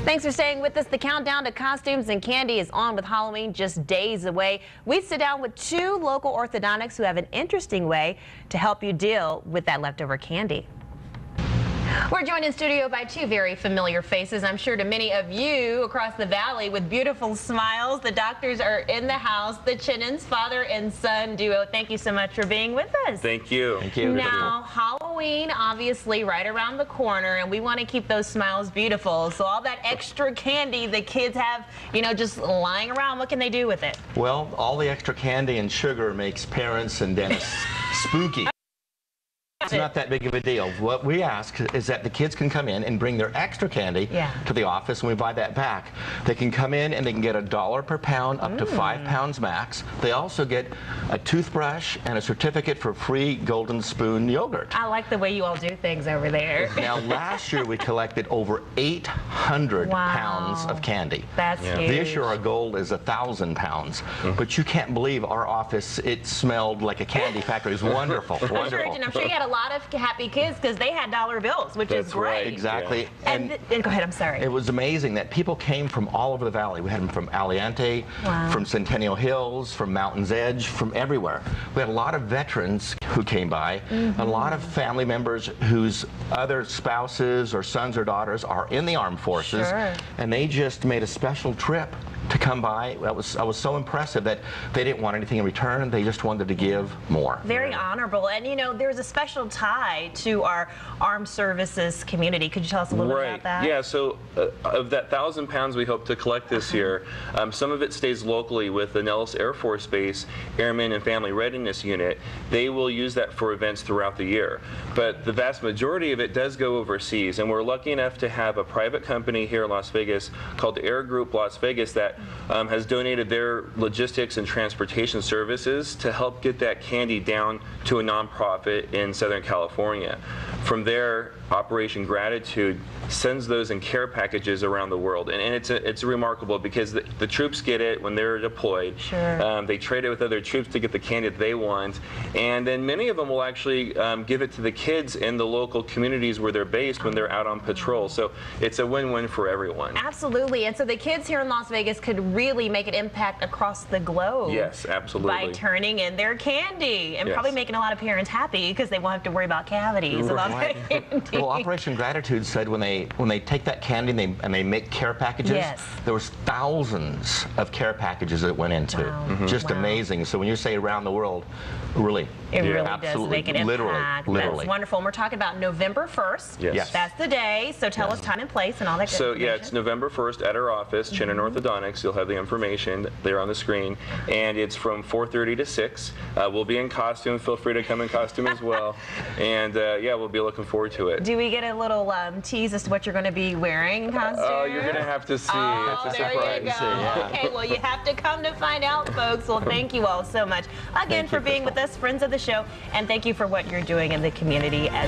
Thanks for staying with us. The countdown to costumes and candy is on with Halloween just days away. We sit down with two local orthodontics who have an interesting way to help you deal with that leftover candy. We're joined in studio by two very familiar faces, I'm sure to many of you across the valley, with beautiful smiles. The doctors are in the house, the Chenin's father and son duo. Thank you so much for being with us. Thank you. Thank you. Now, Halloween obviously right around the corner, and we want to keep those smiles beautiful. So all that extra candy the kids have, you know, just lying around, what can they do with it? Well, all the extra candy and sugar makes parents and dentists spooky. It's not that big of a deal. What we ask is that the kids can come in and bring their extra candy to the office, and we buy that back. They can come in and they can get $1 per pound, up to 5 pounds max. They also get a toothbrush and a certificate for free Golden Spoon yogurt. I like the way you all do things over there. Now, last year we collected over 800 pounds of candy. That's huge. This year our goal is 1,000 pounds. But you can't believe our office, it smelled like a candy factory. It was wonderful. Wonderful. I'm sure you had a lot of happy kids because they had dollar bills, which is great. Right. Exactly. Yeah. And go ahead, I'm sorry. It was amazing that people came from all over the valley. We had them from Aliante, from Centennial Hills, from Mountain's Edge, from everywhere. We had a lot of veterans who came by, a lot of family members whose other spouses or sons or daughters are in the armed forces, and they just made a special trip to come by. I was so impressive that they didn't want anything in return. They just wanted to give more. Very honorable. And you know, there's a special tie to our armed services community. Could you tell us a little bit about that? Yeah, so of that 1,000 pounds we hope to collect this year, some of it stays locally with the Nellis Air Force Base Airmen and Family Readiness Unit. They will use that for events throughout the year. But the vast majority of it does go overseas, and we're lucky enough to have a private company here in Las Vegas called Air Group Las Vegas that has donated their logistics and transportation services to help get that candy down to a nonprofit in Southern California. From there, Operation Gratitude sends those in care packages around the world, and it's remarkable because the troops get it when they're deployed. They trade it with other troops to get the candy that they want, and then many of them will actually give it to the kids in the local communities where they're based when they're out on patrol. So it's a win-win for everyone. Absolutely. And so the kids here in Las Vegas could really make an impact across the globe. Yes, absolutely. By turning in their candy and probably making a lot of parents happy because they won't have to worry about cavities. Well, Operation Gratitude said when they take that candy and they make care packages, there was thousands of care packages that it went into. Just amazing. So when you say around the world, really, it really does make an impact. Literally. That's wonderful. And we're talking about November 1st. Yes. That's the day. So tell us time and place and all that good So information. yeah, it's November 1st at our office, Chenin Orthodontics. You'll have the information there on the screen. And it's from 4:30 to 6. We'll be in costume. Feel free to come in costume as well. And yeah, we'll be looking forward to it. Do we get a little tease as to what you're going to be wearing in costume? Oh, you're going to have to see. It's a surprise. There you go. Okay, well, you have to come to find out, folks. Well, thank you all so much again for being with us, friends of the show, and thank you for what you're doing in the community as